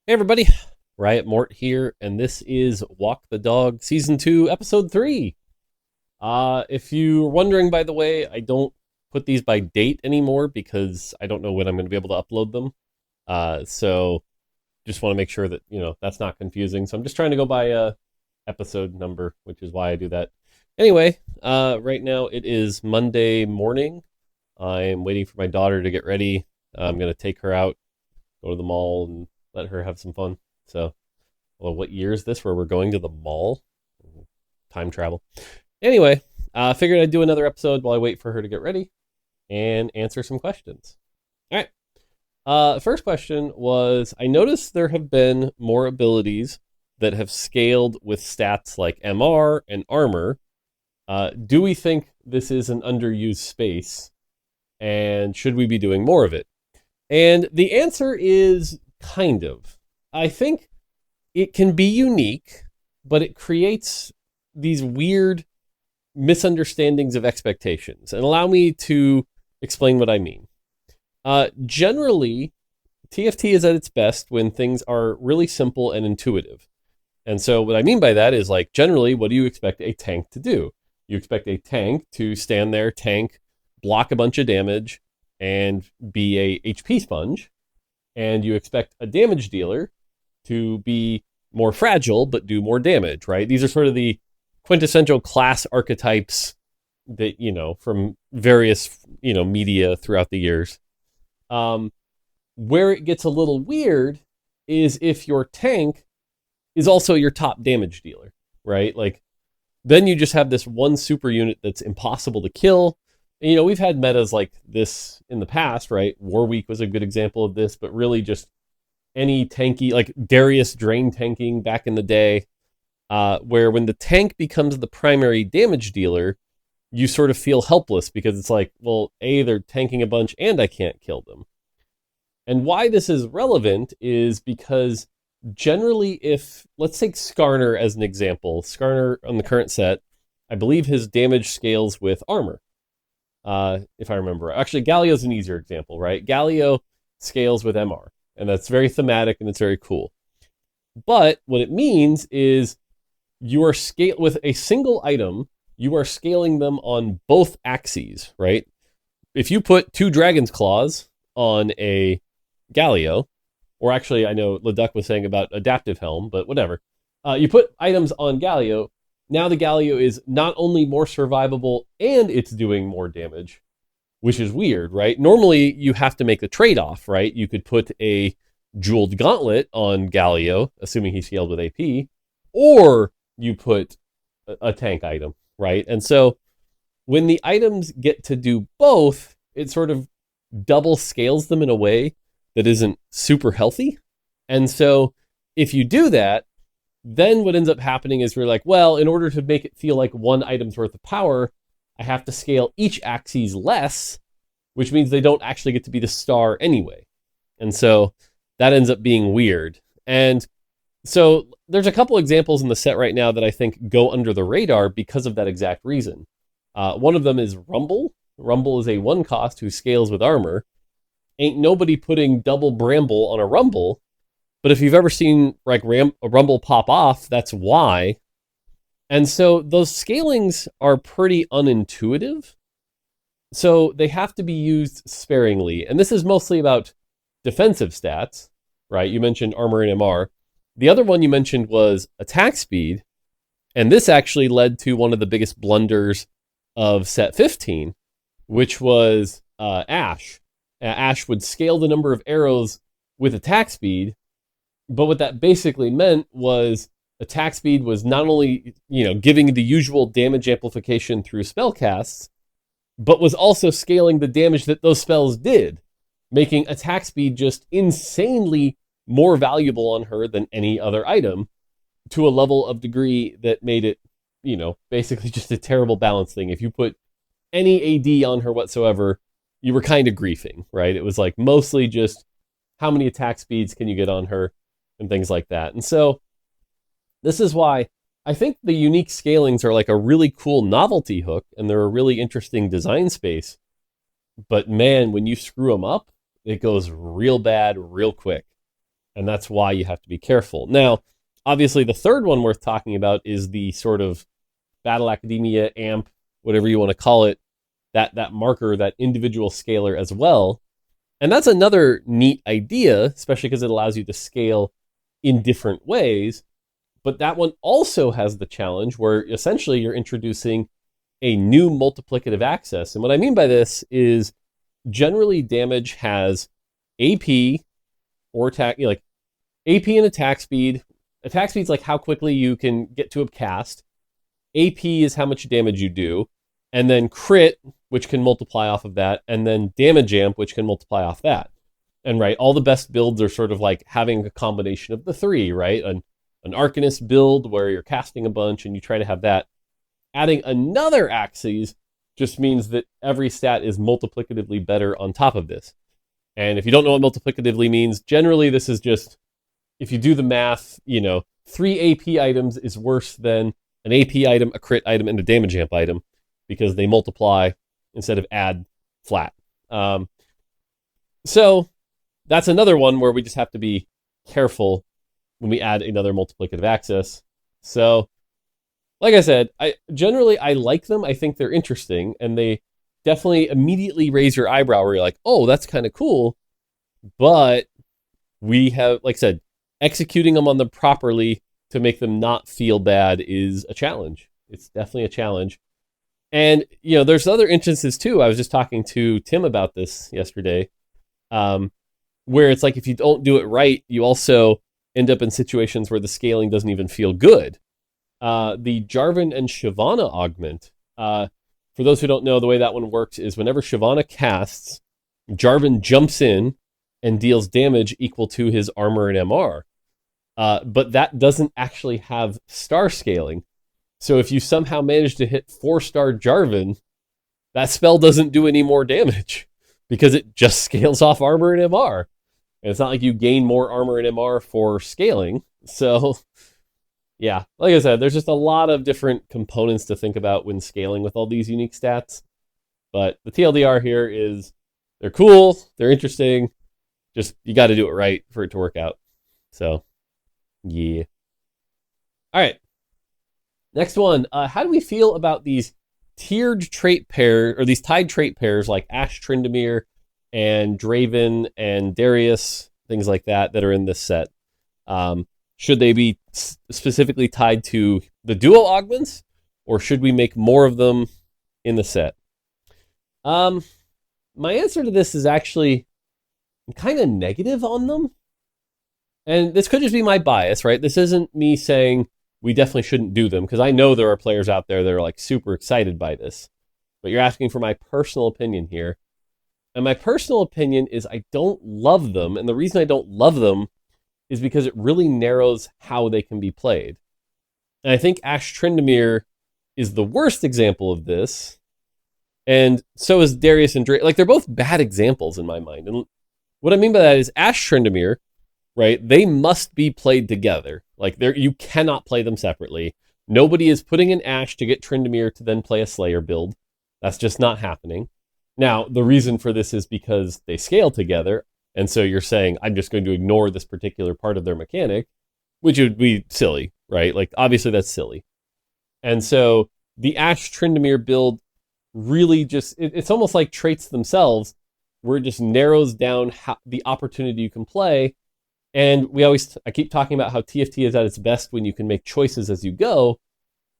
Hey everybody, Riot Mort here, and this is Walk the Dog Season 2, Episode 3. If you're wondering, by the way, I don't put these by date anymore because I don't know when I'm going to be able to upload them. So just want to make sure that, that's not confusing. So I'm just trying to go by episode number, which is why I do that. Anyway, right now it is Monday morning. I'm waiting for my daughter to get ready. I'm going to take her out, go to the mall, and let her have some fun. So, well, what year is this where we're going to the mall? Time travel. Anyway, figured I'd do another episode while I wait for her to get ready and answer some questions. All right. First question was, I noticed there have been more abilities that have scaled with stats like MR and armor. Do we think this is an underused space? And should we be doing more of it? And the answer is kind of. I think it can be unique, but it creates these weird misunderstandings of expectations. And allow me to explain what I mean. Generally, TFT is at its best when things are really simple and intuitive. And so what I mean by that is, like, generally, what do you expect a tank to do? You expect a tank to stand there, tank, block a bunch of damage, and be a HP sponge. And you expect a damage dealer to be more fragile but do more damage, right? These are sort of the quintessential class archetypes that, from various, media throughout the years. Where it gets a little weird is if your tank is also your top damage dealer, right? Like, then you just have this one super unit that's impossible to kill. And, we've had metas like this in the past, right? Warweek was a good example of this, but really just any tanky, like Darius Drain tanking back in the day, where when the tank becomes the primary damage dealer, you sort of feel helpless because it's like, well, A, they're tanking a bunch and I can't kill them. And why this is relevant is because generally if, let's take Skarner as an example. Skarner on the current set, I believe his damage scales with armor. If I remember. Actually, Galio's an easier example, right? Galio scales with MR, and that's very thematic and it's very cool. But what it means is you are with a single item, you are scaling them on both axes, right? If you put 2 Dragon's Claws on a Galio, or actually I know Leduc was saying about Adaptive Helm, but whatever. You put items on Galio, now the Galio is not only more survivable and it's doing more damage, which is weird, right? Normally you have to make the trade-off, right? You could put a Jeweled Gauntlet on Galio, assuming he scaled with AP, or you put a tank item, right? And so when the items get to do both, it sort of double scales them in a way that isn't super healthy. And so if you do that, then what ends up happening is we're like, well, in order to make it feel like one item's worth of power, I have to scale each axis less, which means they don't actually get to be the star anyway. And so that ends up being weird. And so there's a couple examples in the set right now that I think go under the radar because of that exact reason. One of them is Rumble. Rumble is a 1 cost who scales with armor. Ain't nobody putting double Bramble on a Rumble. But if you've ever seen like a Rumble pop off, that's why. And so those scalings are pretty unintuitive. So they have to be used sparingly. And this is mostly about defensive stats, right? You mentioned armor and MR. The other one you mentioned was attack speed. And this actually led to one of the biggest blunders of set 15, which was Ashe. Ashe would scale the number of arrows with attack speed. But what that basically meant was attack speed was not only, giving the usual damage amplification through spell casts, but was also scaling the damage that those spells did, making attack speed just insanely more valuable on her than any other item to a level of degree that made it, basically just a terrible balance thing. If you put any AD on her whatsoever, you were kind of griefing, right? It was like mostly just how many attack speeds can you get on her and things like that. And so this is why I think the unique scalings are like a really cool novelty hook and they're a really interesting design space. But man, when you screw them up, it goes real bad real quick. And that's why you have to be careful. Now, obviously, the third one worth talking about is the sort of Battle Academia amp, whatever you want to call it, that marker, that individual scaler as well. And that's another neat idea, especially because it allows you to scale in different ways. But that one also has the challenge where essentially you're introducing a new multiplicative axis. And what I mean by this is generally damage has AP or attack, like AP and attack speed. Attack speed is like how quickly you can get to a cast. AP is how much damage you do. And then crit, which can multiply off of that. And then damage amp, which can multiply off that. And right, all the best builds are sort of like having a combination of the three, right? An Arcanist build where you're casting a bunch and you try to have that. Adding another axis just means that every stat is multiplicatively better on top of this. And if you don't know what multiplicatively means, generally this is just, if you do the math, 3 AP items is worse than an AP item, a crit item, and a damage amp item because they multiply instead of add flat. So that's another one where we just have to be careful when we add another multiplicative axis. So, like I said, I like them. I think they're interesting, and they definitely immediately raise your eyebrow where you're like, oh, that's kind of cool. But we have, like I said, executing them on them properly to make them not feel bad is a challenge. It's definitely a challenge. And, there's other instances too. I was just talking to Tim about this yesterday, where it's like if you don't do it right, you also end up in situations where the scaling doesn't even feel good. The Jarvan and Shyvana augment. For those who don't know, the way that one works is whenever Shyvana casts, Jarvan jumps in and deals damage equal to his armor and MR. But that doesn't actually have star scaling. So if you somehow manage to hit 4-star Jarvan, that spell doesn't do any more damage because it just scales off armor and MR. And it's not like you gain more armor and MR for scaling. So, yeah, like I said, there's just a lot of different components to think about when scaling with all these unique stats. But the TLDR here is they're cool, they're interesting, just you got to do it right for it to work out. So, yeah. All right. Next one. How do we feel about these tiered trait pairs, or these tied trait pairs like Ashe Tryndamere and Draven and Darius, things like that are in this set? Should they be specifically tied to the duo augments, or should we make more of them in the set? My answer to this is actually kind of negative on them. And this could just be my bias, right? This isn't me saying we definitely shouldn't do them, because I know there are players out there that are like super excited by this. But you're asking for my personal opinion here. And my personal opinion is I don't love them. And the reason I don't love them is because it really narrows how they can be played. And I think Ashe Tryndamere is the worst example of this. And so is Darius and Drake. Like, they're both bad examples in my mind. And what I mean by that is Ashe Tryndamere, right? They must be played together. Like, you cannot play them separately. Nobody is putting an Ashe to get Tryndamere to then play a Slayer build. That's just not happening. Now, the reason for this is because they scale together. And so you're saying, I'm just going to ignore this particular part of their mechanic, which would be silly, right? Like, obviously that's silly. And so the Ashe Tryndamere build really just, it's almost like traits themselves, where it just narrows down the opportunity you can play. And I keep talking about how TFT is at its best when you can make choices as you go.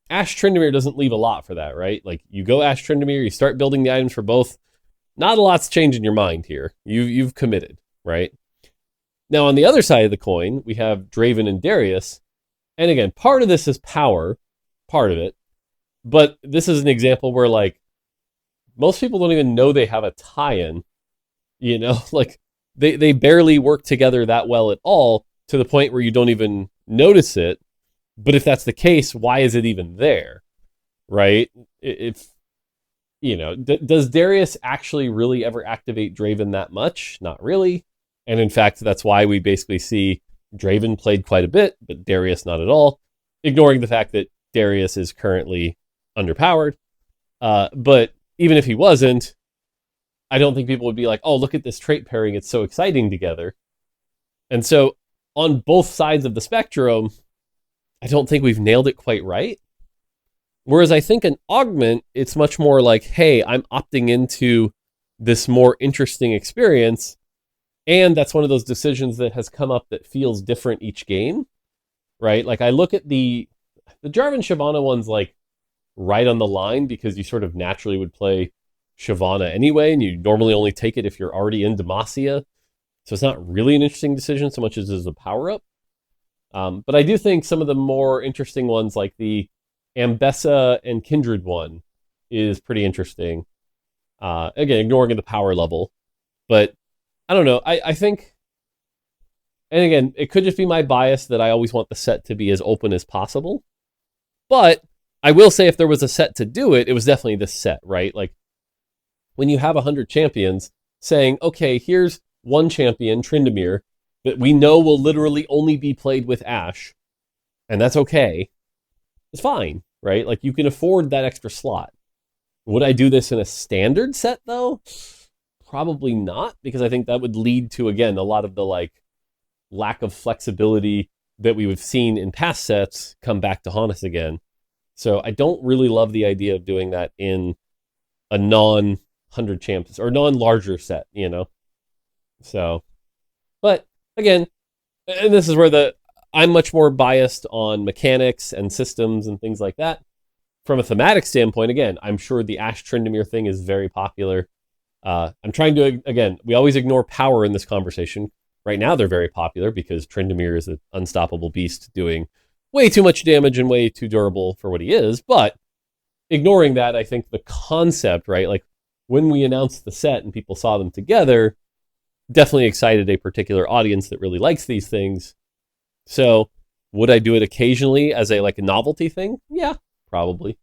Ashe Tryndamere doesn't leave a lot for that, right? Like, you go Ashe Tryndamere, you start building the items for both. Not a lot's changing your mind here. You've committed, right? Now, on the other side of the coin, we have Draven and Darius. And again, part of this is power, part of it. But this is an example where, like, most people don't even know they have a tie-in. Like, they barely work together that well at all, to the point where you don't even notice it. But if that's the case, why is it even there, right? Does Darius actually really ever activate Draven that much? Not really. And in fact, that's why we basically see Draven played quite a bit, but Darius not at all, ignoring the fact that Darius is currently underpowered. But even if he wasn't, I don't think people would be like, oh, look at this trait pairing, it's so exciting together. And so on both sides of the spectrum, I don't think we've nailed it quite right. Whereas I think an augment, it's much more like, hey, I'm opting into this more interesting experience. And that's one of those decisions that has come up that feels different each game, right? Like I look at the Jarvan Shyvana one's like right on the line because you sort of naturally would play Shyvana anyway, and you normally only take it if you're already in Demacia. So it's not really an interesting decision so much as it is a power-up. But I do think some of the more interesting ones, like the Ambessa and Kindred one, is pretty interesting. Again, ignoring the power level. But I don't know. I think, and again, it could just be my bias that I always want the set to be as open as possible. But I will say if there was a set to do it, it was definitely this set, right? Like when you have 100 champions saying, okay, here's one champion, Tryndamere, that we know will literally only be played with Ashe, and that's okay. It's fine, right? Like you can afford that extra slot. Would I do this in a standard set though? Probably not, because I think that would lead to, again, a lot of the like lack of flexibility that we've seen in past sets come back to haunt us again. So I don't really love the idea of doing that in a non-100 champions or non-larger set, you know? So, but again, and this is where I'm much more biased on mechanics and systems and things like that. From a thematic standpoint, again, I'm sure the Ashe Tryndamere thing is very popular. I'm trying to, again, we always ignore power in this conversation. Right now, they're very popular because Tryndamere is an unstoppable beast doing way too much damage and way too durable for what he is. But ignoring that, I think the concept, right? Like when we announced the set and people saw them together, definitely excited a particular audience that really likes these things. So would I do it occasionally as a novelty thing? Yeah, probably.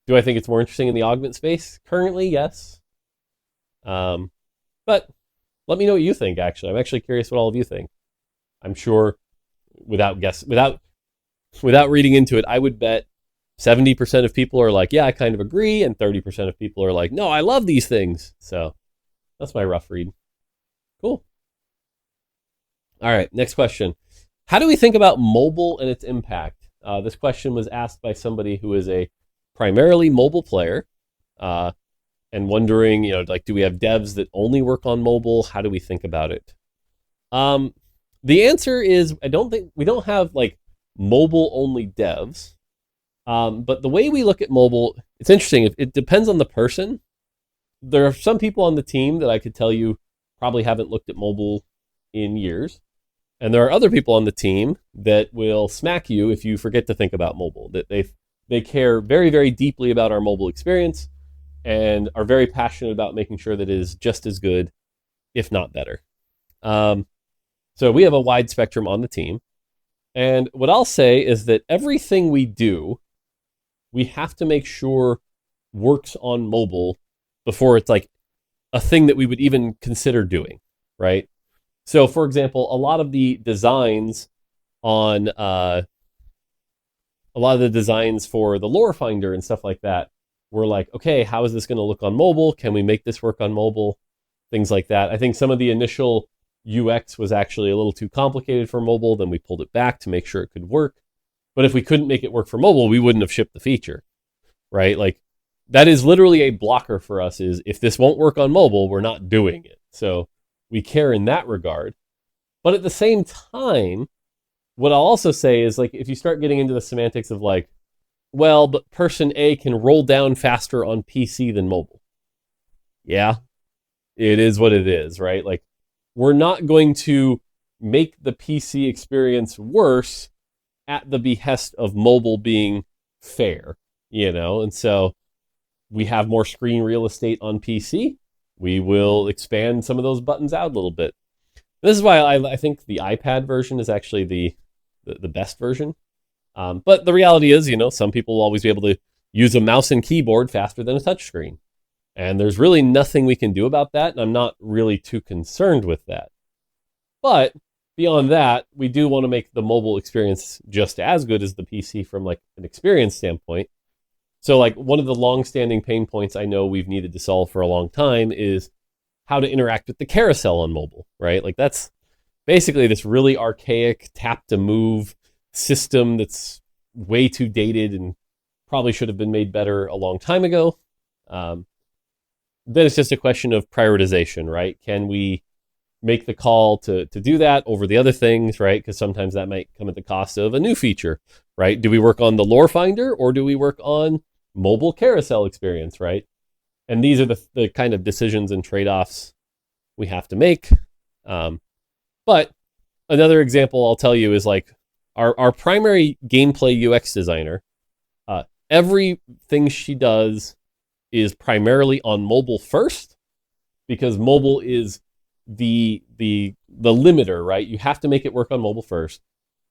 Do I think it's more interesting in the augment space? Currently, yes. But let me know what you think, actually. I'm actually curious what all of you think. I'm sure without reading into it, I would bet 70% of people are like, yeah, I kind of agree, and 30% of people are like, no, I love these things. So that's my rough read. Cool. All right, next question. How do we think about mobile and its impact? This question was asked by somebody who is a primarily mobile player, and wondering, do we have devs that only work on mobile? How do we think about it? The answer is, we don't have mobile only devs. But the way we look at mobile, it's interesting. It depends on the person. There are some people on the team that I could tell you probably haven't looked at mobile in years. And there are other people on the team that will smack you if you forget to think about mobile, that they care very, very deeply about our mobile experience and are very passionate about making sure that it is just as good, if not better. So we have a wide spectrum on the team. And what I'll say is that everything we do, we have to make sure works on mobile before it's a thing that we would even consider doing, right? So, for example, a lot of the designs for the lore finder and stuff like that were like, okay, how is this going to look on mobile? Can we make this work on mobile? Things like that. I think some of the initial UX was actually a little too complicated for mobile. Then we pulled it back to make sure it could work. But if we couldn't make it work for mobile, we wouldn't have shipped the feature, right? That is literally a blocker for us, is if this won't work on mobile, we're not doing it. So we care in that regard. But at the same time, what I'll also say is if you start getting into the semantics of well, but person A can roll down faster on PC than mobile. Yeah, it is what it is, right? We're not going to make the PC experience worse at the behest of mobile being fair, And so we have more screen real estate on PC. We will expand some of those buttons out a little bit. This is why I think the iPad version is actually the best version. But the reality is, some people will always be able to use a mouse and keyboard faster than a touchscreen. And there's really nothing we can do about that, and I'm not really too concerned with that. But beyond that, we do want to make the mobile experience just as good as the PC from an experience standpoint. So one of the long-standing pain points I know we've needed to solve for a long time is how to interact with the carousel on mobile, right? That's basically this really archaic tap to move system that's way too dated and probably should have been made better a long time ago. Then it's just a question of prioritization, right? Can we make the call to do that over the other things, right? Because sometimes that might come at the cost of a new feature, right? Do we work on the lore finder or do we work on mobile carousel experience, right? And these are the kind of decisions and trade-offs we have to make. But another example I'll tell you is like our primary gameplay UX designer, everything she does is primarily on mobile first, because mobile is the limiter, right? You have to make it work on mobile first.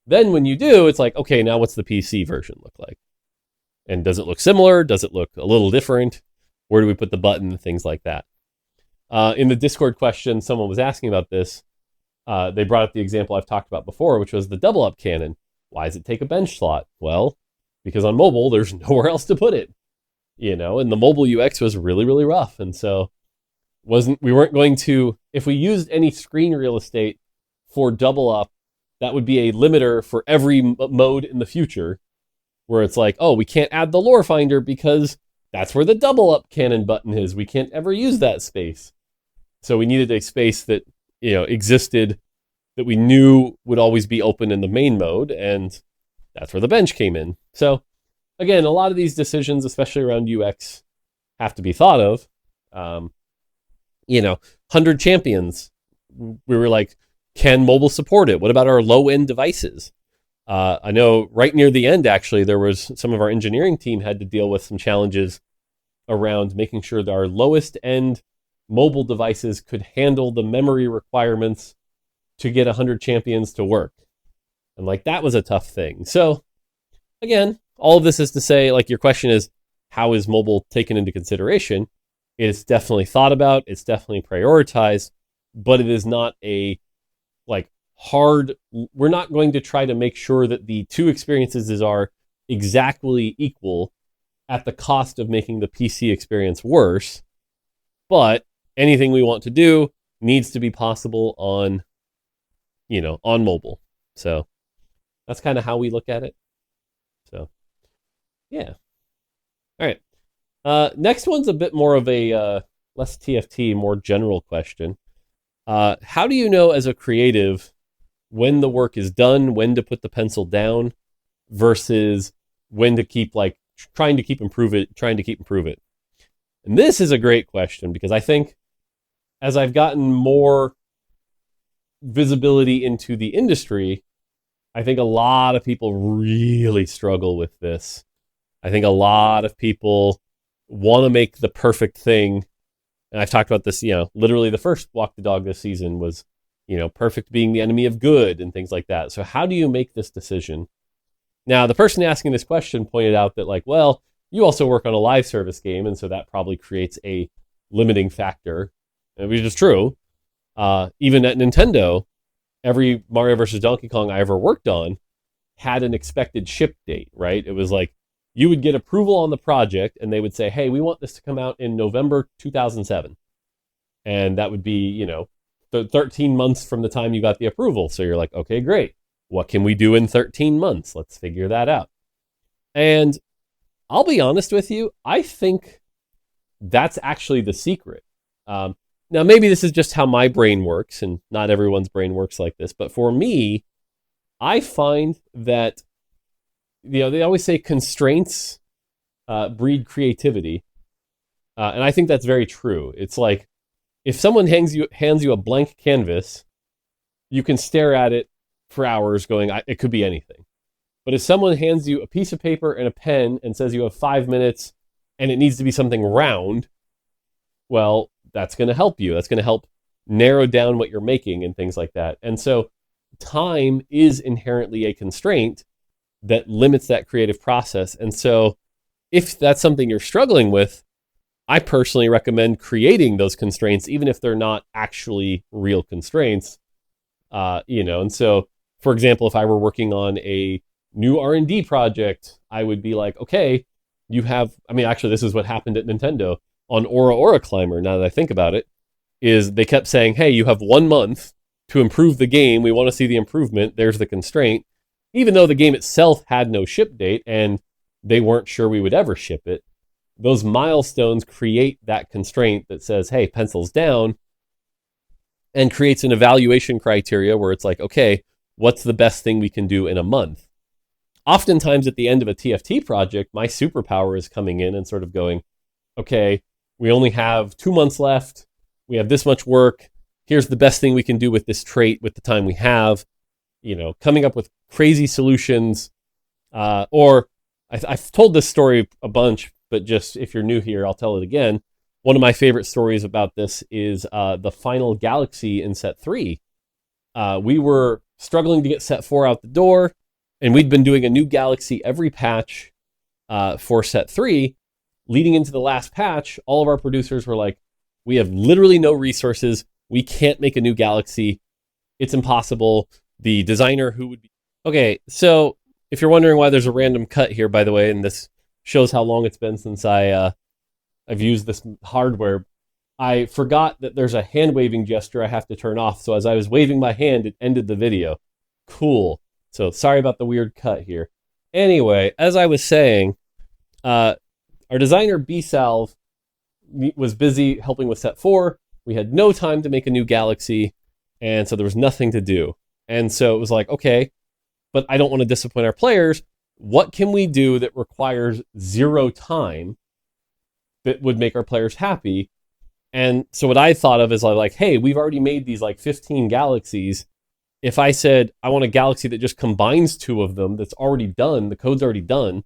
Then when you do, it's like, okay, now what's the PC version look like? And does it look similar? Does it look a little different? Where do we put the button? Things like that. In the Discord question, someone was asking about this. They brought up the example I've talked about before, which was the double up cannon. Why does it take a bench slot? Well, because on mobile, there's nowhere else to put it. And the mobile UX was really, really rough. And so we weren't going to, if we used any screen real estate for double up, that would be a limiter for every mode in the future, where it's like, oh, we can't add the lore finder because that's where the double up cannon button is. We can't ever use that space. So we needed a space that, existed, that we knew would always be open in the main mode. And that's where the bench came in. So again, a lot of these decisions, especially around UX, have to be thought of. 100 champions. We were like, can mobile support it? What about our low-end devices? I know right near the end, actually, there was some of our engineering team had to deal with some challenges around making sure that our lowest end mobile devices could handle the memory requirements to get 100 champions to work. And like, that was a tough thing. So again, all of this is to say, like, your question is, how is mobile taken into consideration? It's definitely thought about. It's definitely prioritized, but it is not a hard. We're not going to try to make sure that the two experiences are exactly equal at the cost of making the PC experience worse. But anything we want to do needs to be possible on mobile. That's kind of how we look at it. So, yeah. All right. Next one's a bit more of a less TFT, more general question. How do you know as a creative when the work is done, when to put the pencil down, versus when to keep trying to keep improve it? And this is a great question, because I think as I've gotten more visibility into the industry, I think a lot of people really struggle with this. I think a lot of people want to make the perfect thing. And I've talked about this, literally the first Walk the Dog this season was, perfect being the enemy of good and things like that. So how do you make this decision? Now, the person asking this question pointed out that you also work on a live service game, and so that probably creates a limiting factor, which is true. Even at Nintendo, every Mario vs. Donkey Kong I ever worked on had an expected ship date, right? It was like, you would get approval on the project, and they would say, hey, we want this to come out in November 2007. And that would be, 13 months from the time you got the approval. So you're like, okay, great. What can we do in 13 months? Let's figure that out. And I'll be honest with you, I think that's actually the secret. Now, maybe this is just how my brain works, and not everyone's brain works like this. But for me, I find that they always say constraints breed creativity. And I think that's very true. It's like, if someone hands you a blank canvas, you can stare at it for hours going, it could be anything. But if someone hands you a piece of paper and a pen and says you have 5 minutes and it needs to be something round, well, that's going to help you. That's going to help narrow down what you're making and things like that. And so time is inherently a constraint that limits that creative process. And so if that's something you're struggling with, I personally recommend creating those constraints, even if they're not actually real constraints. And so, for example, if I were working on a new R&D project, I would be like, okay, actually, this is what happened at Nintendo on Aura Climber, now that I think about it, is they kept saying, hey, you have 1 month to improve the game. We want to see the improvement. There's the constraint. Even though the game itself had no ship date and they weren't sure we would ever ship it, those milestones create that constraint that says, hey, pencils down, and creates an evaluation criteria where it's like, okay, what's the best thing we can do in a month? Oftentimes at the end of a TFT project, my superpower is coming in and sort of going, okay, we only have 2 months left. We have this much work. Here's the best thing we can do with this trait with the time we have. Coming up with crazy solutions. Or I've told this story a bunch, but just if you're new here, I'll tell it again. One of my favorite stories about this is the final galaxy in set 3. We were struggling to get set 4 out the door, and we'd been doing a new galaxy every patch for set 3. Leading into the last patch, all of our producers were like, we have literally no resources. We can't make a new galaxy. It's impossible. The designer who would be... Okay, so if you're wondering why there's a random cut here, by the way, and this shows how long it's been since I've used this hardware, I forgot that there's a hand waving gesture I have to turn off. So as I was waving my hand, it ended the video. Cool. So sorry about the weird cut here. Anyway, as I was saying, our designer B-Salve was busy helping with set 4. We had no time to make a new galaxy, and so there was nothing to do. And so it was like, okay, but I don't want to disappoint our players. What can we do that requires 0 time that would make our players happy? And so what I thought of is like, hey, we've already made these like 15 galaxies. If I said, I want a galaxy that just combines 2 of them, that's already done, the code's already done,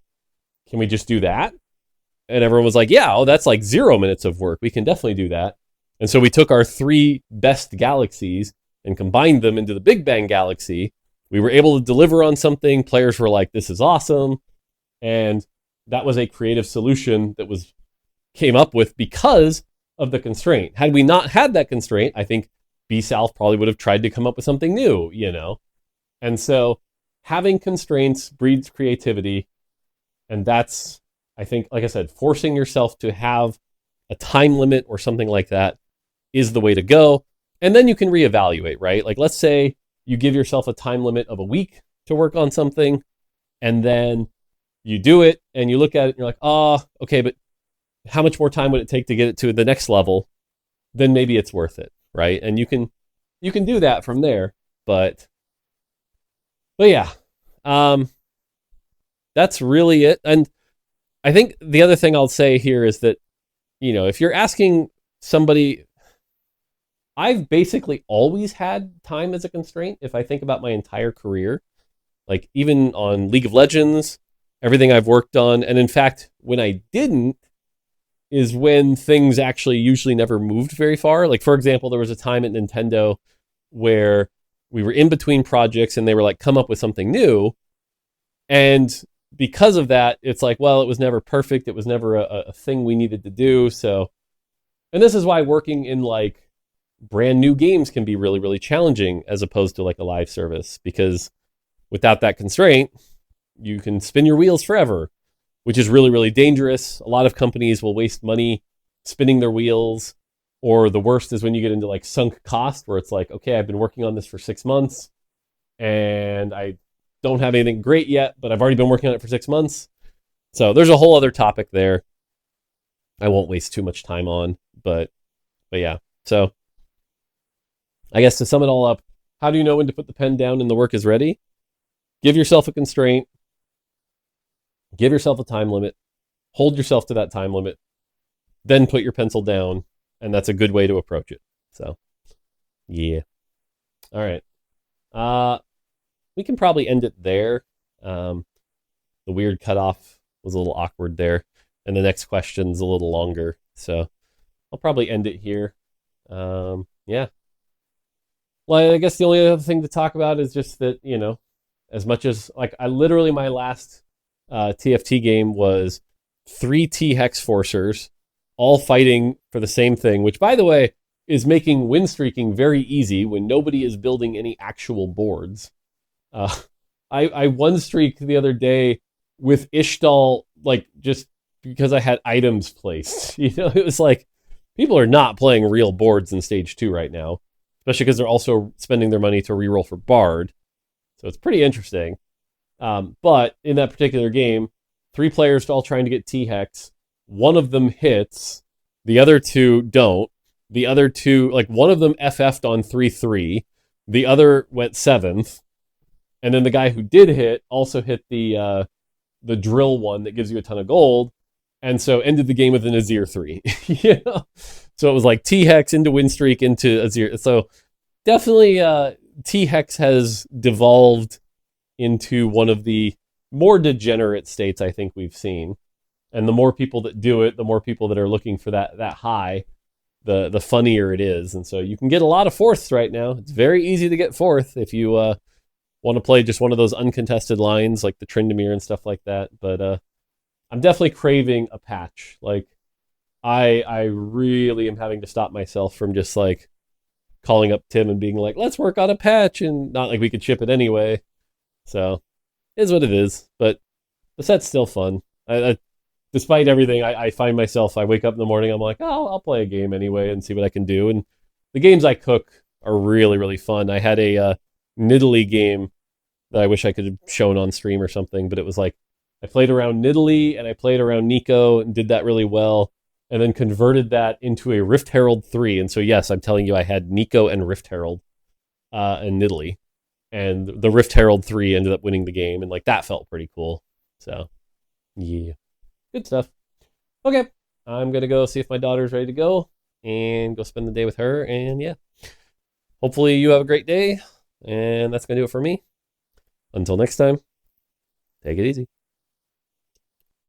can we just do that? And everyone was like, yeah, that's like 0 minutes of work. We can definitely do that. And so we took our 3 best galaxies and combined them into the Big Bang Galaxy. We were able to deliver on something. Players were like, this is awesome. And that was a creative solution that came up with because of the constraint. Had we not had that constraint, I think B-Salve probably would have tried to come up with something new, And so having constraints breeds creativity. And that's, I think, like I said, forcing yourself to have a time limit or something like that is the way to go. And then you can reevaluate, right? Like, let's say you give yourself a time limit of a week to work on something, and then you do it and you look at it and you're like, oh, okay, but how much more time would it take to get it to the next level? Then maybe it's worth it, right? And you can do that from there. But yeah, that's really it. And I think the other thing I'll say here is that, if you're asking somebody, I've basically always had time as a constraint. If I think about my entire career, like even on League of Legends, everything I've worked on. And in fact, when I didn't is when things actually usually never moved very far. Like, for example, there was a time at Nintendo where we were in between projects and they were like, come up with something new. And because of that, it's like, well, it was never perfect. It was never a thing we needed to do. So, and this is why working in like brand new games can be really, really challenging as opposed to like a live service, because without that constraint, you can spin your wheels forever, which is really, really dangerous. A lot of companies will waste money spinning their wheels, or the worst is when you get into like sunk cost, where it's like, okay, I've been working on this for 6 months and I don't have anything great yet, but I've already been working on it for 6 months. So there's a whole other topic there I won't waste too much time on, but yeah. So I guess to sum it all up, how do you know when to put the pen down and the work is ready? Give yourself a constraint. Give yourself a time limit. Hold yourself to that time limit. Then put your pencil down, and that's a good way to approach it. So, yeah. All right. We can probably end it there. The weird cutoff was a little awkward there, and the next question's a little longer. So I'll probably end it here. Yeah. Well, I guess the only other thing to talk about is just that, as much as like my last TFT game was 3 T-Hex Forcers all fighting for the same thing, which, by the way, is making win streaking very easy when nobody is building any actual boards. I won streak the other day with Ishtal, like, just because I had items placed. It was like, people are not playing real boards in stage 2 right now. especially because they're also spending their money to reroll for Bard. So it's pretty interesting. But in that particular game, 3 players all trying to get T-Hex. One of them hits, the other 2 don't. The other 2, like one of them FF'd on 3-3, the other went 7th, and then the guy who did hit also hit the drill one that gives you a ton of gold, and so ended the game with an Azir 3. You know? So it was like T-Hex into win streak into Azir. So definitely T-Hex has devolved into one of the more degenerate states I think we've seen. And the more people that do it, the more people that are looking for that high, the funnier it is. And so you can get a lot of fourths right now. It's very easy to get fourth if you want to play just one of those uncontested lines like the Tryndamere and stuff like that. But I'm definitely craving a patch. Like I really am having to stop myself from just like calling up Tim and being like, let's work on a patch, and not like we could ship it anyway. So it is what it is. But the set's still fun. Despite everything, I find myself, I wake up in the morning, I'm like, oh, I'll play a game anyway and see what I can do. And the games I cook are really, really fun. I had a Nidalee game that I wish I could have shown on stream or something, but it was like, I played around Nidalee and I played around Nico and did that really well, and then converted that into a Rift Herald 3. And so, yes, I'm telling you, I had Nico and Rift Herald and Nidalee. And the Rift Herald 3 ended up winning the game, and like that felt pretty cool. So, yeah. Good stuff. Okay, I'm going to go see if my daughter's ready to go and go spend the day with her. And yeah, hopefully you have a great day. And that's going to do it for me. Until next time, take it easy.